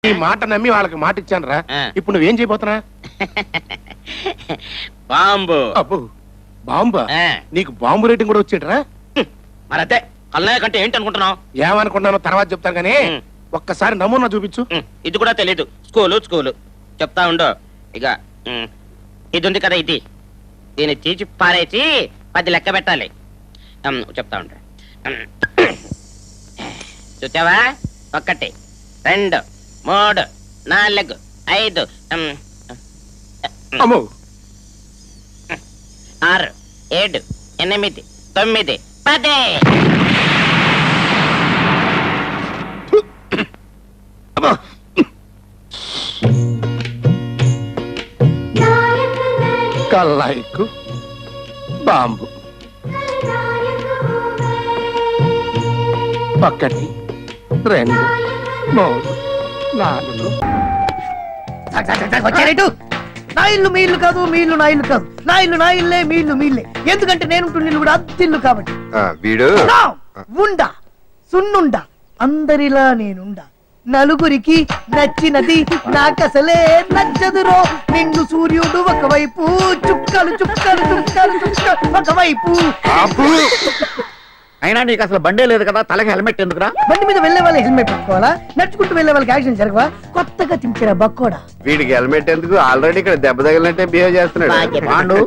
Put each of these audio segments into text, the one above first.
ఈ మాట నమ్మి వాళ్ళకి మాట ఇచ్చాను రా. ఇప్పుడు నువ్వేం చేయబోతున్నా? బాంబు. అబ్బో బాంబా? నీకు బాంబు రేటింగ్ కూడా వచ్చేటరా? మరతే కల్నాయ కంటే ఏంటి అనుకుంటున్నావు? ఏమనుకున్నానో తర్వాత చెప్తాను కానీ ఒక్కసారి నమూనా చూపించు. ఇది కూడా తెలీదు. స్కూలు చెప్తా ఉండు. ఇక ఇది ఉంది కదా, ఇది దీన్ని తీసి పారేసి 10 లెక్క పెట్టాలి. చెప్తా ఉండు. చూసావా? 1 2 3 4 5 అమ్మో 6 7 8 9 10. కల్లాయికు బాంబు 1 2 3 4. వచ్చారేటు? నా ఇల్లు మీ ఇల్లు కాదు, మీ ఇల్లు నా ఇల్లు కాదు. నా ఇల్లు నా ఇల్లే, మీ ఇల్లు మీ ఇల్లే. ఎందుకంటే నేను ఇల్లు కూడా అద్దిల్లు కాబట్టి. వీడు ఉండా సున్నుండా అందరిలా నేనుండా. నలుగురికి నచ్చినది నాకసలే నచ్చదురో. నిన్ను సూర్యుడు ఒకవైపు, చుక్కలు చుక్కలు చుక్కలు చుక్కలు ఒకవైపు. అయినా నీకు అసలు బండే లేదు కదా, తలకి హెల్మెట్ ఎందుకురా? బండి మీద వెళ్లే వాళ్ళకి హెల్మెట్ పెట్టుకోవాలా? నడుచుకుంటూ వెళ్లే వాళ్ళకి యాక్సిడెంట్ జరగవా? కొత్తగా తింటారా బక్కోడా? వీడికి హెల్మెట్ ఎందుకు? ఆల్రెడీ ఇక్కడ దెబ్బ తగిలినట్టే బిహేవ్ చేస్తున్నాడు. పాండు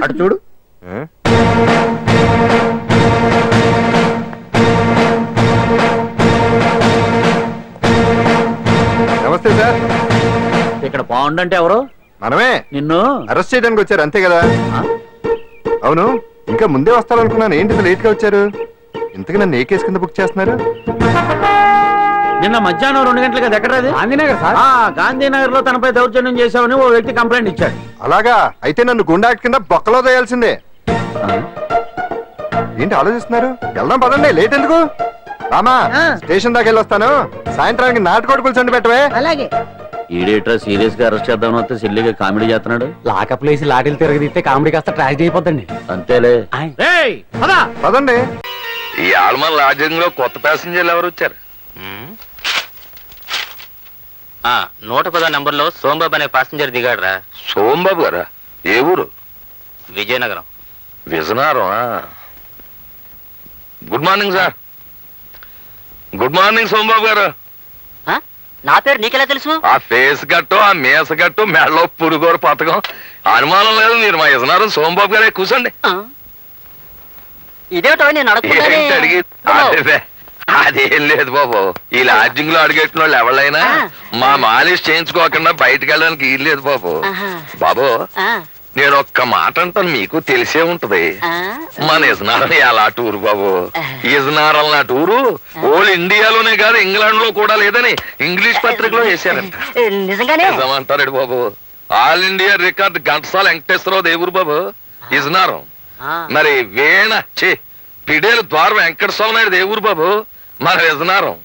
అటు చూడు. నమస్తే సార్. ఇక్కడ పాండు అంటే ఎవరు? మనమే. నిన్ను అరెస్ట్ చేయడానికి వచ్చారు అంతే కదా? అవును, ఇంకా ముందే వస్తారనుకున్నాను. ఏంటి లేట్ గా వచ్చారు? ఇంతకు నన్ను ఏ కేసు కింద బుక్ చేస్తున్నారు? నిన్న మధ్యాహ్నం 2 గంటలకి ఎక్కడ? గాంధీనగర్ సార్. గాంధీనగర్ లో తనపై దౌర్జన్యం చేశామని ఓ వ్యక్తి కంప్లైంట్ ఇచ్చాడు. అలాగా? అయితే నన్ను గుండా యాక్ట్ కింద బొక్కలో తోయాల్సిందే. ఏంటి ఆలోచిస్తున్నారు? వెళ్దాం పదండి, లేట్ ఎందుకు? రామా, స్టేషన్ దాకా వెళ్ళొస్తాను. సాయంత్రానికి నాటుకోడి పులుసు పెట్టవే. అలాగే. ఈడేటర్ సీరియస్ గా అరెస్ట్ చేద్దాం వస్తే సిల్లిగా కామెడీ చేస్తున్నాడు. లాకప్ లేసి లాఠీలు తిరగదిస్తే కామెడీ కాస్త ట్రాజడీ అయిపోద్దండి. అంతేలే. పదండి. ఈ ఆల్మన్ లాడ్జింగ్ లో కొత్త ప్యాసింజర్లు ఎవరు వచ్చారు? 110 నంబర్లో సోంబాబు అనే పాసింజర్ దిగాడురా. సోంబాబు గారా? ఏ ఊరు? Vizianagaram. Vizianagaram. Good morning sir. Good morning Sombabu గారు. నా పేరు నీకెలా తెలుసు? ఆ ఫేస్ గట్టు, ఆ మేస గట్టు, మెడలో పురుగోరు పథకం అనుమానం లేదు. మీరు మా విజయనగరం సోంబాబు గారే. కూర్చోండి. ఇదేటో నేను అడిగి అదేం లేదు బాబు. ఈ లాడ్జింగ్ లో అడిగెట్టిన వాళ్ళు ఎవరైనా మా మాలిష్ చేయించుకోకుండా బయటకు వెళ్ళడానికి వీలు లేదు బాబు. బాబు నేను ఒక్క మాట అంటాను, మీకు తెలిసే ఉంటది. మన ఇజనారం ఎలా టూరు బాబు. ఇజనారం నా టూరు ఓల్ ఇండియాలోనే కాదు ఇంగ్లాండ్ లో కూడా లేదని ఇంగ్లీష్ పత్రికలో వేశారంట. నిజమంటారు బాబు. All India record Ghantasala Venkateswara Rao దేవురు బాబు ఇజనారం. మరి వేణ పిడేలు ద్వార వెంకటస్వామి నాయుడు దేవురు బాబు మన విజనారం.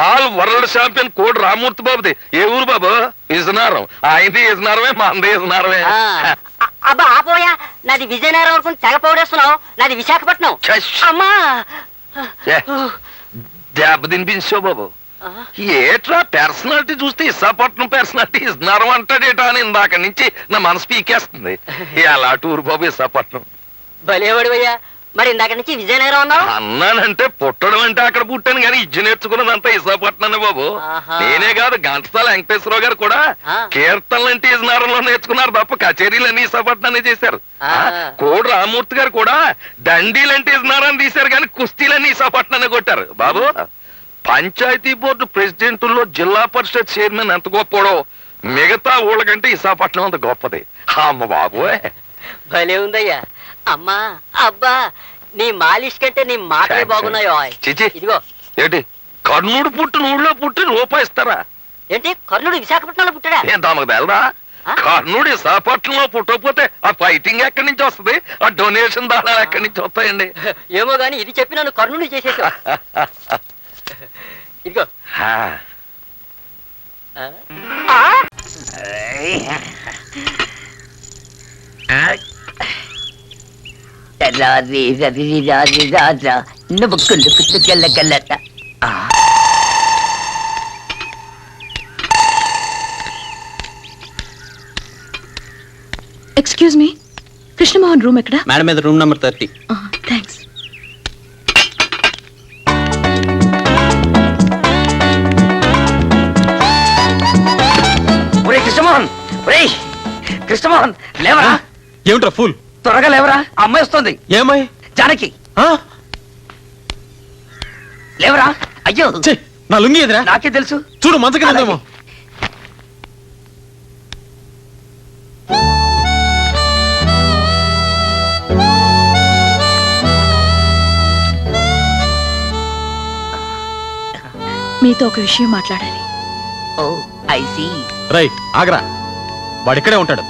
ఆల్ వరల్డ్ ఛాంపియన్ కోడి రామూర్తి బాబుది ఏ ఊరు బాబు? విజనారం. ఆయనది విజనారమే, మంది విజనారమే. అబ్బా ఆపోయా, నాది విజయనగరం వరకు తెగ పౌడేస్తున్నావు. నాది విశాఖపట్నం. అమ్మా దెబ్బ తినిపించావు బాబు. ఏట్రా పర్సనాలిటీ చూస్తే విశాఖపట్నం పర్సనాలిటీ విజనారం అంటాడేటా అని ఇందాక నుంచి నా మనసు పీకేస్తుంది. ఎలా టూరు బాబు విశాఖపట్నం. భలేవాడివయ్యా. మరి ఇందాక నుంచి విజయనగరం అన్నావు? అన్నానంటే పుట్టడం అంటే అక్కడ పుట్టాను కానీ ఇజ్జు నేర్చుకున్నదంతా విశాఖపట్నం బాబు. నేనే కాదు ఘంటసాల వెంకటేశ్వరరావు గారు కూడా కీర్తనలు అంటే విజయనగరంలో నేర్చుకున్నారు తప్ప కచేరీలన్నీ విశాఖపట్నాన్ని చేశారు. కోడి రామూర్తి గారు కూడా దండీలంటే విజయనగరం తీశారు కానీ కుస్తీలన్నీ విశాఖపట్నాన్ని కొట్టారు బాబు. పంచాయతీ బోర్డు ప్రెసిడెంట్లో జిల్లా పరిషత్ చైర్మన్ ఎంత గొప్పడో మిగతా ఊళ్ళ కంటే విశాఖపట్నం అంత గొప్పది. అమ్మ బాబు భలే ఉందయ్యా. అమ్మా అబ్బా, నీ మాలిష్ కంటే నీ మాటలే బాగున్నాయో. ఇదిగో ఏంటి కర్ణుడు పుట్టిన ఊళ్ళో పుట్టి రూపాయి ఇస్తారా? ఏంటి కర్ణుడు విశాఖపట్నంలో పుట్టాడా? ఏం తమకు తెలదా? కర్ణుడు విశాఖపట్నంలో పుట్టకపోతే ఆ ఫైటింగ్ ఎక్కడి నుంచి వస్తుంది? ఆ డొనేషన్ దానాలు ఎక్కడి నుంచి వస్తాయండి? ఏమో గాని ఇది చెప్పి నన్ను కర్ణుడు చేసేసా. ఇదిగో ఎక్స్క్యూజ్ మీ, కృష్ణమోహన్ రూమ్ ఎక్కడ? మేడం మీద రూమ్ నెంబర్ 30. థ్యాంక్స్. ఒరే కృష్ణమోహన్, ఒరే కృష్ణమోహన్, లేవరా, ఏమిట్రా ఫుల్? త్వరగా లేవరా, అమ్మాయి వస్తుంది. ఏమై? జానకి, లేవరా. అయ్యో నా లుంగి ఎదురా? నాకే తెలుసు. చూడు మంచకేమో. మీతో ఒక విషయం మాట్లాడాలి. ఓ ఐ సీ. రై ఆగరా, వాడిక్కడే ఉంటాడు.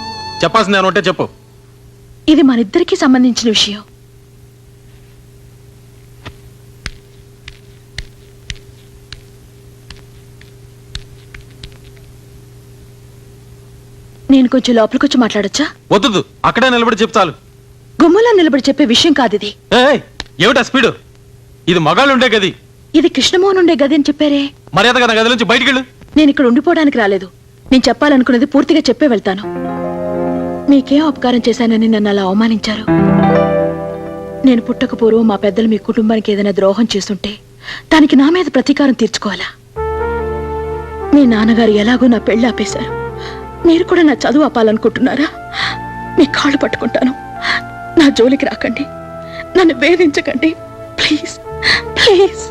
చెప్పాల్సింది ఏమైనా ఉంటే చెప్పు. ఇది మనిద్దరికి సంబంధించిన విషయం. నేను కొంచెం లోపలికొచ్చి మాట్లాడొచ్చా? వద్దు, అక్కడే నిలబడి చెప్తాను. గుమ్మలో నిలబడి చెప్పే విషయం కాదు ఇది. ఏమిటా స్పీడు? ఇది మగాళ్ళు ఉండే గది. ఇది కృష్ణమోహన్ ఉండే గది అని చెప్పారే. మర్యాదగా నా గది నుంచి బయటికి వెళ్ళు. నేను ఇక్కడ ఉండిపోవడానికి రాలేదు. నేను చెప్పాలనుకున్నది పూర్తిగా చెప్పే వెళ్తాను. మీకేం అపకారం చేశానని నన్ను అలా అవమానించారు. నేను పుట్టక పూర్వం మా పెద్దలు మీ కుటుంబానికి ఏదైనా ద్రోహం చేస్తుంటే దానికి నా మీద ప్రతీకారం తీర్చుకోవాలా? మీ నాన్నగారు ఎలాగో నా పెళ్లి ఆపేశారు. మీరు కూడా నా చదువు ఆపాలనుకుంటున్నారా? మీ కాళ్ళు పట్టుకుంటాను. నా జోలికి రాకండి, నన్ను వేధించకండి, ప్లీజ్ ప్లీజ్.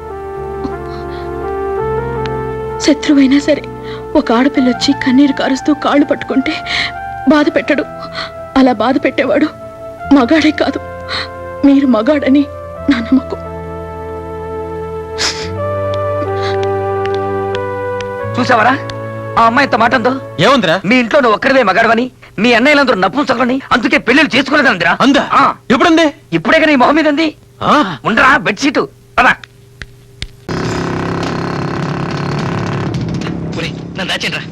శత్రువైనా సరే ఒక ఆడపిల్ల వచ్చి కన్నీరు కారుస్తూ కాళ్ళు పట్టుకుంటే బాధ పెట్టడు. అలా బాధ పెట్టేవాడు మగాడే కాదు. మీరు మగాడని నా నమ్మకం. చూసావరా ఆ అమ్మాయి ఇంత మాట అందో? ఏముందిరా? మీ ఇంట్లో నువ్వు ఒక్కరివే మగాడవని, మీ అన్నయ్యలందరూ నపుంసకులని, అందుకే పెళ్లిళ్ళు చేసుకోలేదందిరా. అందా? ఎప్పుడుంది? ఇప్పుడే కానీ మొహం మీద ఉంది. ఉండరా బెడ్షీటు పదా. నన్ను దాచండ్రా.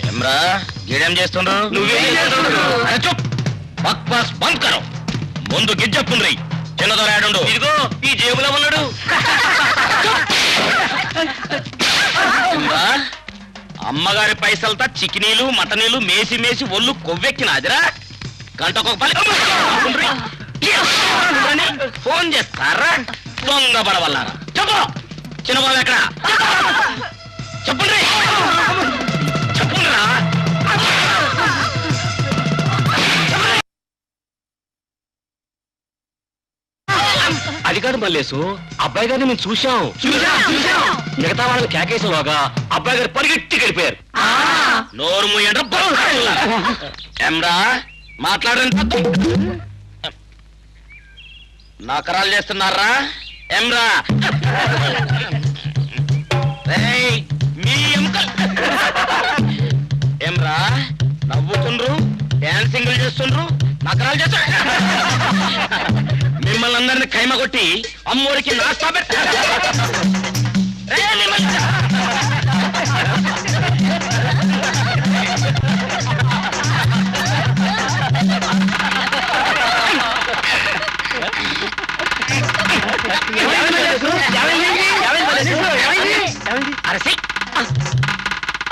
ఏమ్రా గీడేం చేస్తుండ్రు? ముందు గిజ్జప్పుండ్రి. చిన్నదో రాడుండు. ఇదిగో ఈ జేబులో ఉన్నాడు. అమ్మగారి పైసలతో చికెనీలు మటనీలు మేసి మేసి ఒళ్ళు కొవ్వెక్కినాదిరా. గంటకొక పని ఫోన్ చేస్తారా దొంగ పడవల్లారా. చెప్పు చిన్నబాబు ఎక్కడ? చెప్పండి చెప్పుండ్రా. అది కాదు మల్లేసు, అబ్బాయి గారిని మేము చూశాం. మిగతా వాళ్ళని కేకేసేలోగా అబ్బాయి గారు పరిగెట్టి గడిపారు. నోరు మూయండ్రా. మాట్లాడండి. నకరాలు చేస్తున్నారా ఏమ్రా? మీ ఏమ్రా నవ్వుతుండ్రు, డాన్సింగ్లు చేస్తుండ్రు, నకరాలు చేస్తుండ్రు. మిమ్మల్ని అందరినీ ఖైమ కొట్టి అమ్మోరికి నాస్తా పెట్ట.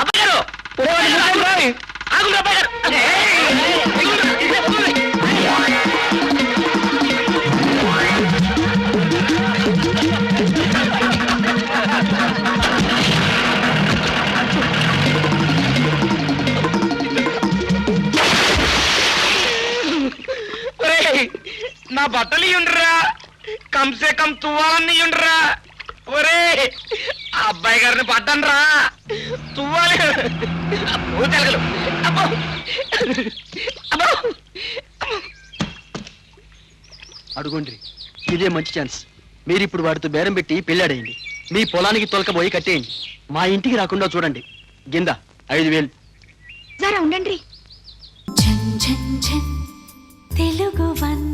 అబ్బాయి గారు ఆగుండ్రు. అబ్బాయి గారు నా బట్టలు ఇయ్యుండ్రా, కంసే కం తువ్వాలన్నీ ఇయ్యుండ్రా. ఒరే అబ్బాయి గారిని పడ్డండ్రా తువ్వాలి. అడుగుండ్రి, ఇదే మంచి ఛాన్స్. మీరిప్పుడు వాడితో బేరం పెట్టి పెళ్ళాడేయండి. మీ పొలానికి తొలకపోయి కట్టేయండి. మా ఇంటికి రాకుండా చూడండి. గింద 5,000. జరా ఉండండి. తెలుగు వన్